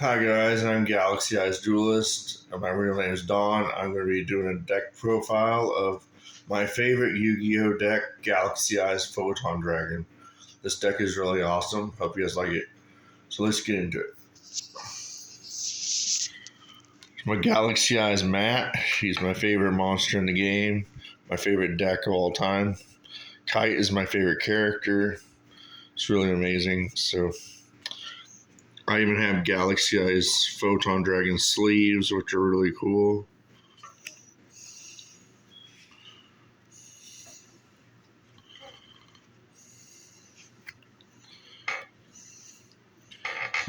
Hi guys, I'm Galaxy Eyes Duelist. My real name is Dawn. I'm going to be doing a deck profile of my favorite Yu-Gi-Oh deck, Galaxy Eyes Photon Dragon. This deck is really awesome. Hope you guys like it. So let's get into it. My Galaxy Eyes Matt. He's my favorite monster in the game. My favorite deck of all time. Kite is my favorite character. It's really amazing. So I even have Galaxy Eyes Photon Dragon sleeves, which are really cool.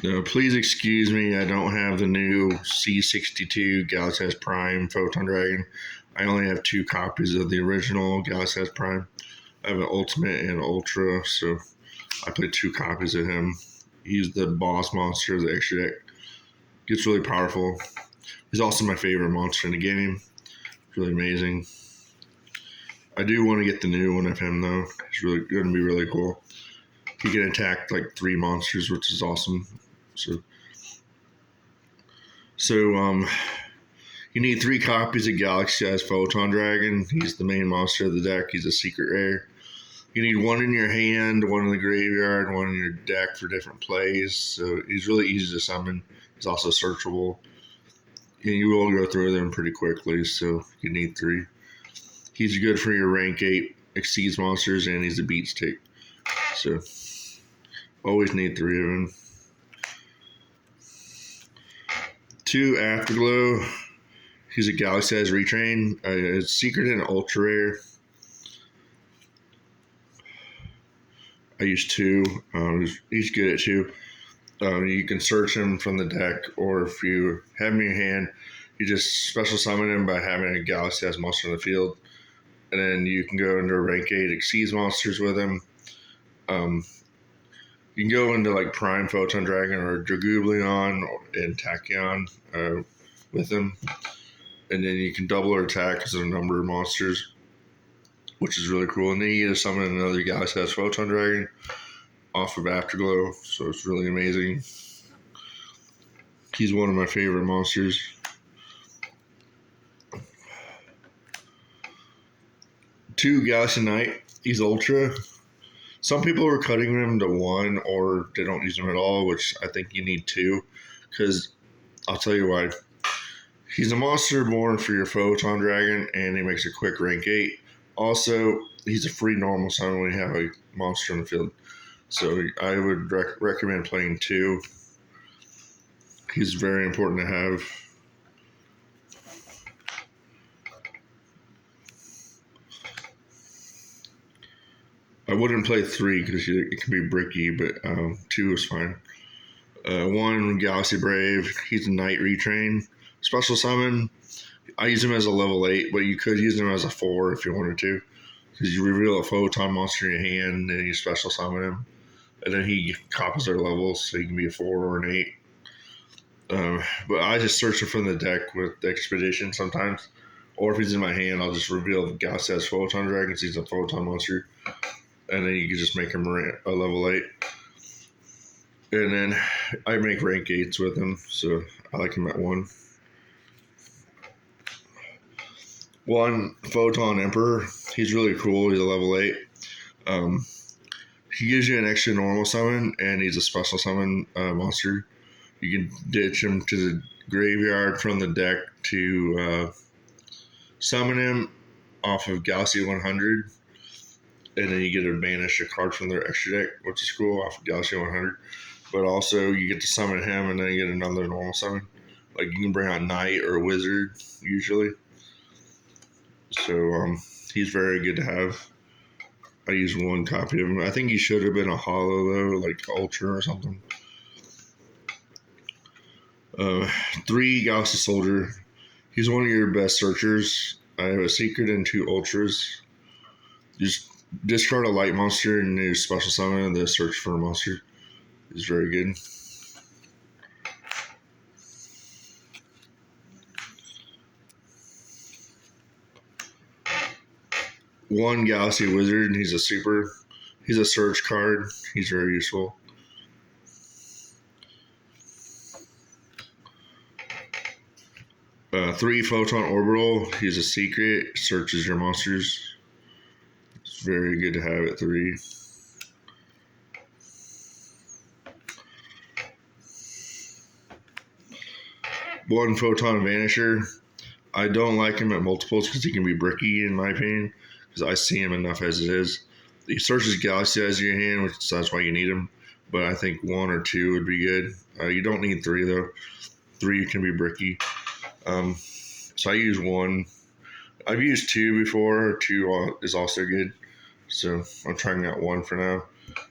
Now, please excuse me, I don't have the new C62 Galaxy Eyes Prime Photon Dragon. I only have 2 copies of the original Galaxy Eyes Prime. I have an Ultimate and Ultra, so I play 2 copies of him. He's the boss monster of the extra deck. Gets really powerful. He's also my favorite monster in the game. It's really amazing. I do want to get the new one of him though. It's really going to be really cool. He can attack like 3 monsters, which is awesome. So you need 3 copies of Galaxy Eyes Photon Dragon. He's the main monster of the deck. He's a secret rare. You need 1 in your hand, 1 in the graveyard, 1 in your deck for different plays. So he's really easy to summon. He's also searchable. And you will go through them pretty quickly, so you need 3. He's good for your rank 8 exceeds monsters, and he's a beat stick. So always need 3 of them. 2 Afterglow. He's a Galaxy Eyes Retrain. It's secret and ultra rare. I use 2. He's good at 2. You can search him from the deck, or if you have him in your hand, you just special summon him by having a Galaxy Eyes monster in the field. And then you can go into rank 8 exceeds monsters with him. You can go into like Prime Photon Dragon or Dragooblion and Tachyon with him. And then you can double or attack as a number of monsters, which is really cool. And then you get to summon another Galaxy Eyes Photon Dragon off of Afterglow, so it's really amazing. He's one of my favorite monsters. Two Galaxy Knight. He's Ultra. Some people are cutting him to 1, or they don't use him at all, which I think you need 2, because I'll tell you why. He's a monster born for your Photon Dragon, and he makes a quick rank 8. Also, he's a free normal summon when you have a monster in the field. So I would recommend playing 2. He's very important to have. I wouldn't play 3 because it can be bricky, but 2 is fine. 1 Galaxy Brave. He's a Knight Retrain. Special summon. I use him as a level 8, but you could use him as a 4 if you wanted to. Because you reveal a Photon monster in your hand, and you special summon him. And then he copies their levels, so he can be a 4 or an 8. But I just search it from the deck with the Expedition sometimes. Or if he's in my hand, I'll just reveal the Galaxy Eyes Photon Dragon, because he's a Photon monster. And then you can just make him a level 8. And then I make rank 8s with him, so I like him at 1. 1 Photon Emperor. He's really cool. He's a level 8. He gives you an extra normal summon, and he's a special summon monster. You can ditch him to the graveyard from the deck to summon him off of Galaxy 100. And then you get to banish a card from their extra deck, which is cool, off of Galaxy 100. But also, you get to summon him, and then you get another normal summon. Like, you can bring out Knight or Wizard, usually. So, he's very good to have. I use 1 copy of him. I think he should have been a holo, though, like Ultra or something. 3 Galaxy Soldier. He's one of your best searchers. I have a secret and 2 Ultras. Just discard a light monster and use special summon and then search for a monster. It's very good. One Galaxy Wizard. He's a super. He's a search card. He's very useful. 3 Photon Orbital. He's a secret. Searches your monsters. It's very good to have at 3. One Photon Vanisher. I don't like him at multiples because he can be bricky in my opinion. Because I see him enough as it is. He searches Galaxy Eyes in your hand, which that's why you need him. But I think 1 or 2 would be good. You don't need 3 though. 3 can be bricky. So I use 1. I've used 2 before. 2 is also good. So I'm trying out 1 for now.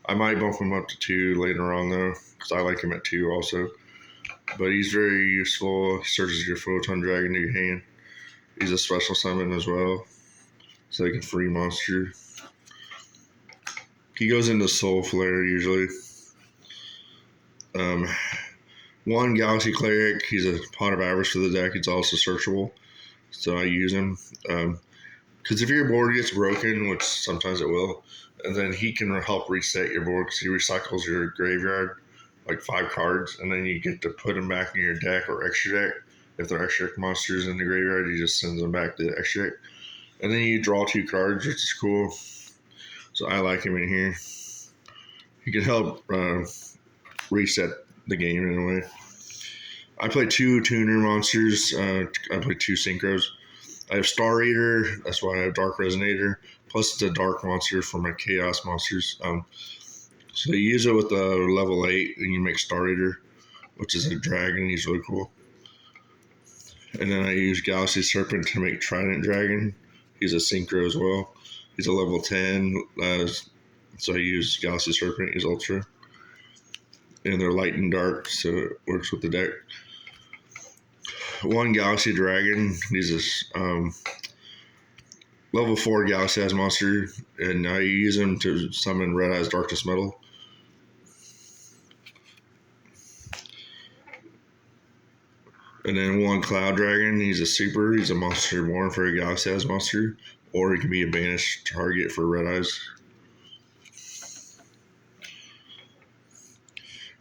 I might bump him up to 2 later on though, because I like him at 2 also. But he's very useful. He searches your Photon Dragon to your hand. He's a special summon as well, so he can free monster. He goes into Soul Flare usually. 1 Galaxy Cleric. He's a pot of avarice for the deck. He's also searchable, so I use him. Because if your board gets broken, which sometimes it will, and then he can help reset your board because he recycles your graveyard like 5 cards, and then you get to put them back in your deck or extra deck. If they're extra deck monsters in the graveyard, he just sends them back to the extra deck. And then you draw 2 cards, which is cool. So I like him in here. He can help reset the game in a way. I play 2 tuner monsters. I play 2 synchros. I have Star Eater. That's why I have Dark Resonator. Plus, it's a dark monster for my chaos monsters. So you use it with a level 8, and you make Star Eater, which is a dragon. He's really cool. And then I use Galaxy Serpent to make Trident Dragon. He's a synchro as well. He's a level 10, so I use Galaxy Serpent. He's ultra. And they're light and dark, so it works with the deck. 1 Galaxy Dragon. He's a level 4 Galaxy Eyes monster, and I use him to summon Red Eyes Darkness Metal. And then 1 Cloud Dragon. He's a super. He's a monster born for a Galaxy Eyes monster, or he can be a banished target for Red Eyes.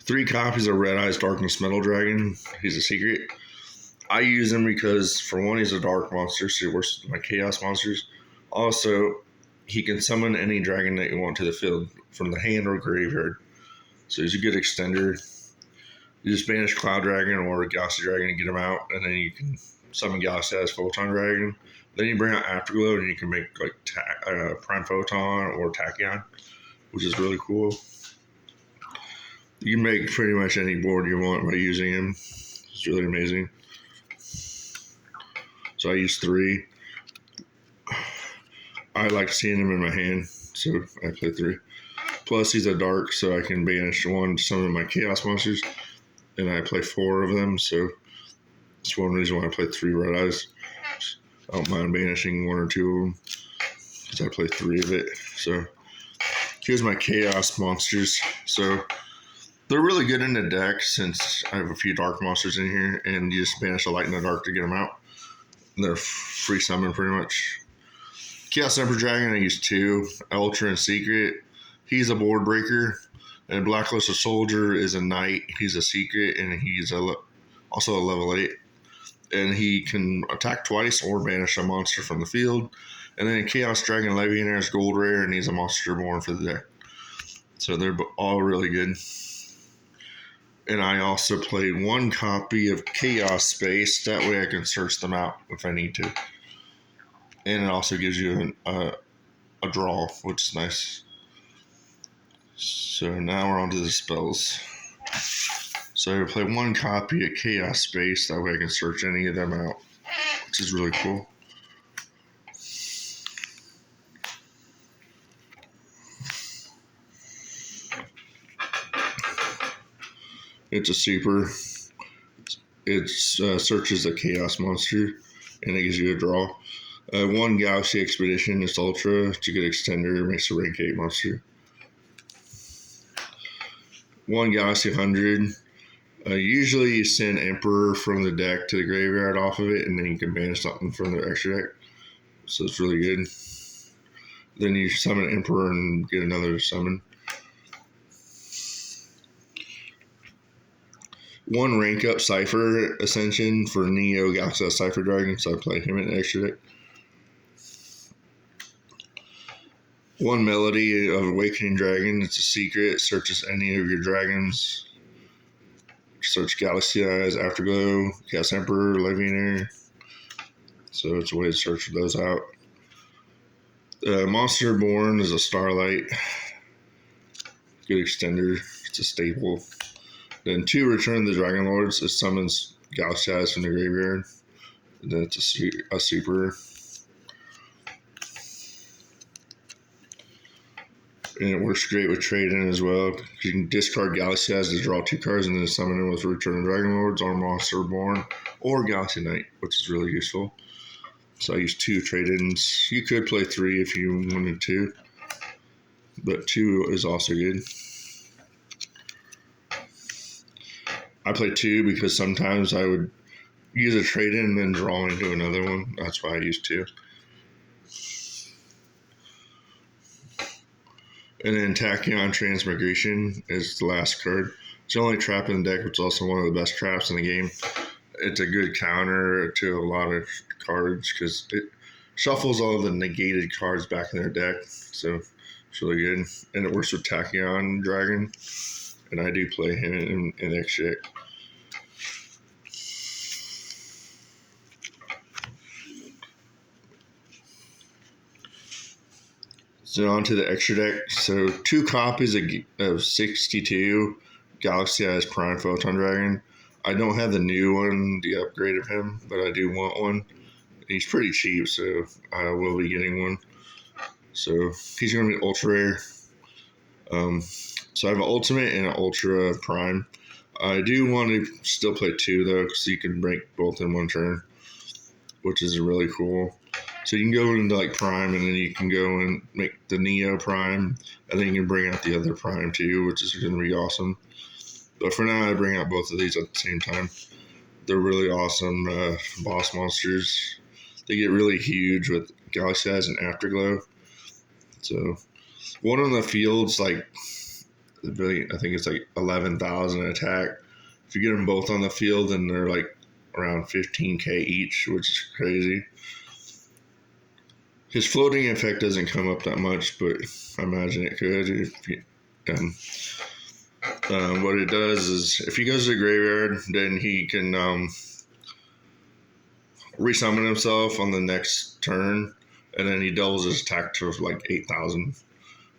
3 copies of Red Eyes Darkness Metal Dragon. He's a secret. I use him because, for 1, he's a dark monster, so he works with my chaos monsters. Also, he can summon any dragon that you want to the field from the hand or graveyard. So he's a good extender. You just banish Cloud Dragon or Galaxy Dragon and get him out, and then you can summon Galaxy Eyes Photon Dragon. Then you bring out Afterglow, and you can make like Prime Photon or Tachyon, which is really cool. You can make pretty much any board you want by using him. It's really amazing. So I use 3. I like seeing him in my hand, so I play 3. Plus, he's a dark, so I can banish 1 to some of my chaos monsters, and I play 4 of them, so that's one reason why I play 3 Red Eyes. I don't mind banishing 1 or 2 of them, because I play 3 of it. So here's my chaos monsters. So they're really good in the deck since I have a few dark monsters in here, and you just banish a light in the dark to get them out. They're free summon pretty much. Chaos Emperor Dragon, I use 2. Ultra and Secret. He's a board breaker. And Blacklisted Soldier is a knight. He's a secret, and he's also a level 8. And he can attack twice or banish a monster from the field. And then Chaos Dragon Legionnaire is gold rare, and he's a monster born for the deck. So they're all really good. And I also played 1 copy of Chaos Space. That way I can search them out if I need to. And it also gives you a draw, which is nice. So now we're on to the spells. So I play 1 copy of Chaos Space. That way I can search any of them out, which is really cool. It's a super. It searches a chaos monster, and it gives you a draw. 1 Galaxy Expedition is ultra. It's a good extender. Makes a rank 8 monster. 1 Galaxy 100. Usually you send Emperor from the deck to the graveyard off of it, and then you can banish something from the extra deck. So it's really good. Then you summon Emperor and get another summon. one rank up Cypher Ascension for Neo Galaxy Cypher Dragon, so I play him in extra deck. One Melody of Awakening Dragon. It's a secret. Searches any of your dragons. Search Galaxy Eyes, Afterglow, Chaos Emperor, Levianer. So it's a way to search those out. Monster Born is a Starlight. Good extender. It's a staple. Then 2 Return the Dragon Lords. It summons Galaxy Eyes from the graveyard. And then it's a super. And it works great with trade-in as well. You can discard Galaxy Eyes to draw 2 cards and then summon them with Return the Dragon Lords or Monster Born or Galaxy Knight, which is really useful. So I use 2 trade-ins. You could play 3 if you wanted to, but 2 is also good. I play 2 because sometimes I would use a trade-in and then draw into another one. That's why I use 2. And then Tachyon Transmigration is the last card. It's the only trap in the deck, which is also one of the best traps in the game. It's a good counter to a lot of cards because it shuffles all the negated cards back in their deck. So it's really good. And it works with Tachyon Dragon. And I do play him in extra deck. So on to the extra deck. So 2 copies of 62 Galaxy Eyes Prime Photon Dragon. I don't have the new one, the upgrade of him, but I do want one. He's pretty cheap, so I will be getting one. So he's going to be ultra rare. So I have an ultimate and an ultra prime. I do want to still play 2 though, because you can break both in one turn, which is really cool. So you can go into like prime, and then you can go and make the Neo prime, and then you can bring out the other prime too, which is going to be awesome. But for now, I bring out both of these at the same time. They're really awesome boss monsters. They get really huge with Galaxy Eyes and Afterglow. So one on the field's like, I think it's like 11,000 attack. If you get them both on the field, then they're like around 15k each, which is crazy. His floating effect doesn't come up that much, but I imagine it could. What it does is, if he goes to the graveyard, then he can resummon himself on the next turn, and then he doubles his attack to like 8,000.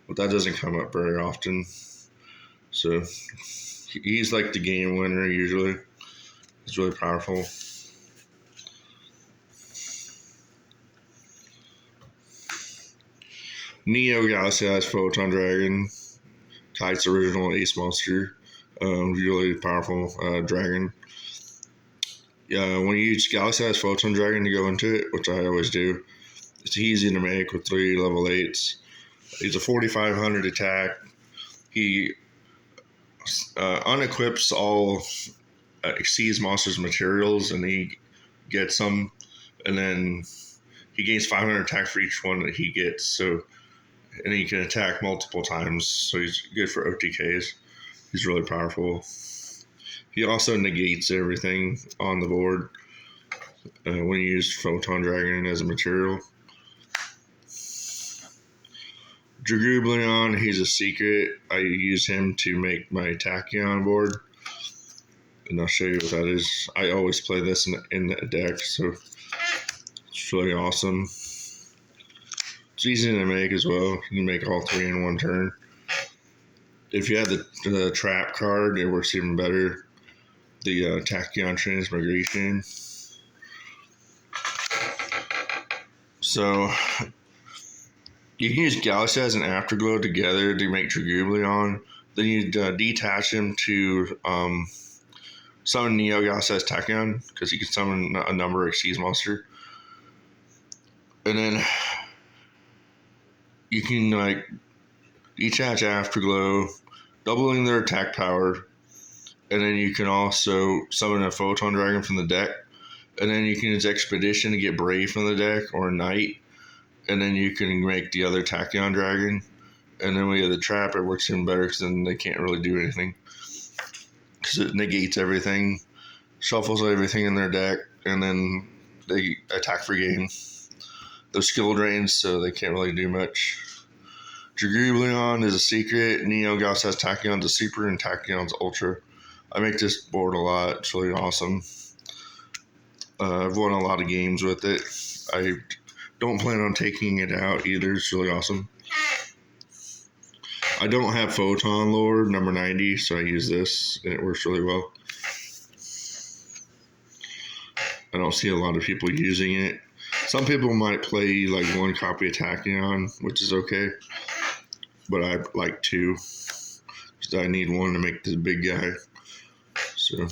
But that doesn't come up very often. So he's like the game winner usually. It's really powerful. Neo Galaxy Eyes Photon Dragon. Kite's original ace monster. Really powerful dragon. When you use Galaxy Eyes Photon Dragon to go into it, which I always do, it's easy to make with 3 level 8s. He's a 4,500 attack. He unequips all Exceeds monsters' materials, and he gets them, and then he gains 500 attack for each one that he gets. So, and he can attack multiple times, so he's good for OTKs. He's really powerful. He also negates everything on the board when you use Photon Dragon as a material. Dragoobleon, he's a secret. I use him to make my Tachyon board, and I'll show you what that is. I always play this in the deck, so it's really awesome. It's easy to make as well. You can make all 3 in one turn. If you have the trap card, it works even better. The Tachyon Transmigration. So you can use Galaxy Eyes and Afterglow together to make Dragoobleon. Then you detach him to summon Neo Galaxy Eyes Tachyon, because he can summon a number of Xyz monster. And then you can like detach Afterglow, doubling their attack power, and then you can also summon a Photon Dragon from the deck, and then you can use Expedition to get Brave from the deck, or Knight, and then you can make the other Tachyon Dragon, and then we have the trap. It works even better because then they can't really do anything. because it negates everything, shuffles everything in their deck, and then they attack for game. They're skill drains, so they can't really do much. Dragoublion is a secret. Neo Gauss has Tachyon's a super and Tachyon's ultra. I make this board a lot. It's really awesome. I've won a lot of games with it. I don't plan on taking it out either. It's really awesome. I don't have Photon lore number 90, so I use this, and it works really well. I don't see a lot of people using it. Some people might play like one copy of Tachyon, which is okay, but I like two, because I need one to make this big guy. So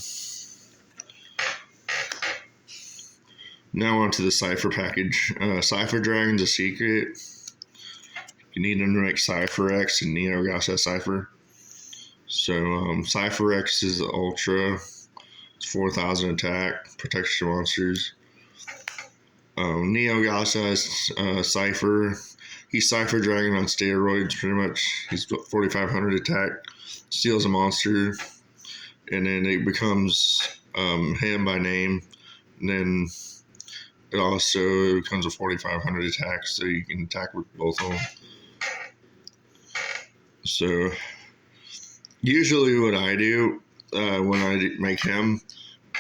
now on to the Cypher package. Cypher Dragon's a secret. You need them to make Cypher X, and Neo Gauss has Cypher. So Cypher X is the Ultra. It's 4,000 attack, protects your monsters. Neo Gauss has Cypher. He's Cypher Dragon on steroids, pretty much. He's 4,500 attack, steals a monster, and then it becomes him by name. And then it also becomes a 4,500 attack, so you can attack with both of them. So usually what I do when I make him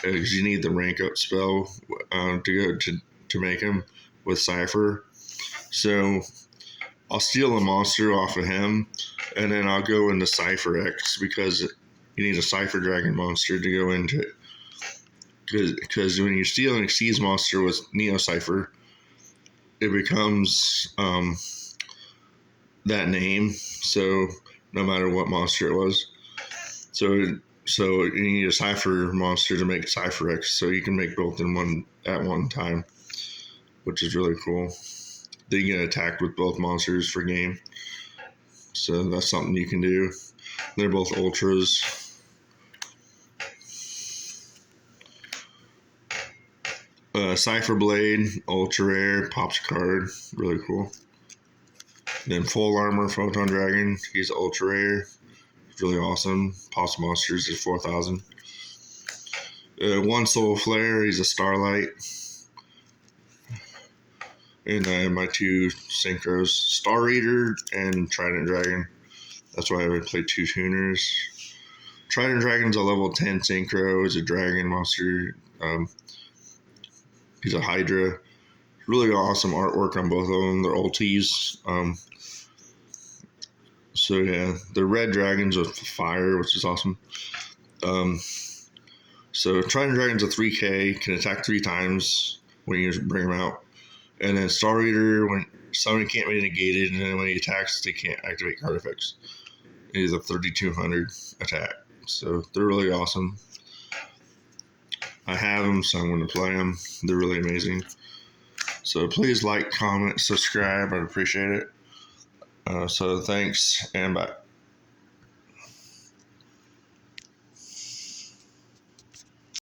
is you need the rank up spell to make him with Cypher. So I'll steal a monster off of him, and then I'll go into Cypher X, because you need a Cypher Dragon monster to go into it. Because when you steal an Xyz monster with Neo Cypher, it becomes that name. So no matter what monster it was, so you need a Cypher monster to make Cypher X, so you can make both in one at one time, which is really cool. Then you get attacked with both monsters for game, so that's something you can do. They're both ultras. Cypher Blade, ultra rare, pops a card, really cool. Then Full Armor Photon Dragon, he's ultra rare, really awesome. Pops monsters is 4,000. One Soul Flare, he's a Starlight. And my two synchros, Star Eater and Trident Dragon. That's why I would play two tuners. Trident Dragon's a level 10 synchro. He's a dragon monster. He's a Hydra. Really awesome artwork on both of them. They're ultis. So yeah, they're red dragons with fire, which is awesome. So Trident Dragon's a 3K, can attack 3 times when you bring them out. And then Star Eater, when somebody can't be negated, and then when he attacks, they can't activate card effects. He's a 3,200 attack. So they're really awesome. I have them, so I'm going to play them. They're really amazing. So please like, comment, subscribe. I'd appreciate it. So thanks, and bye.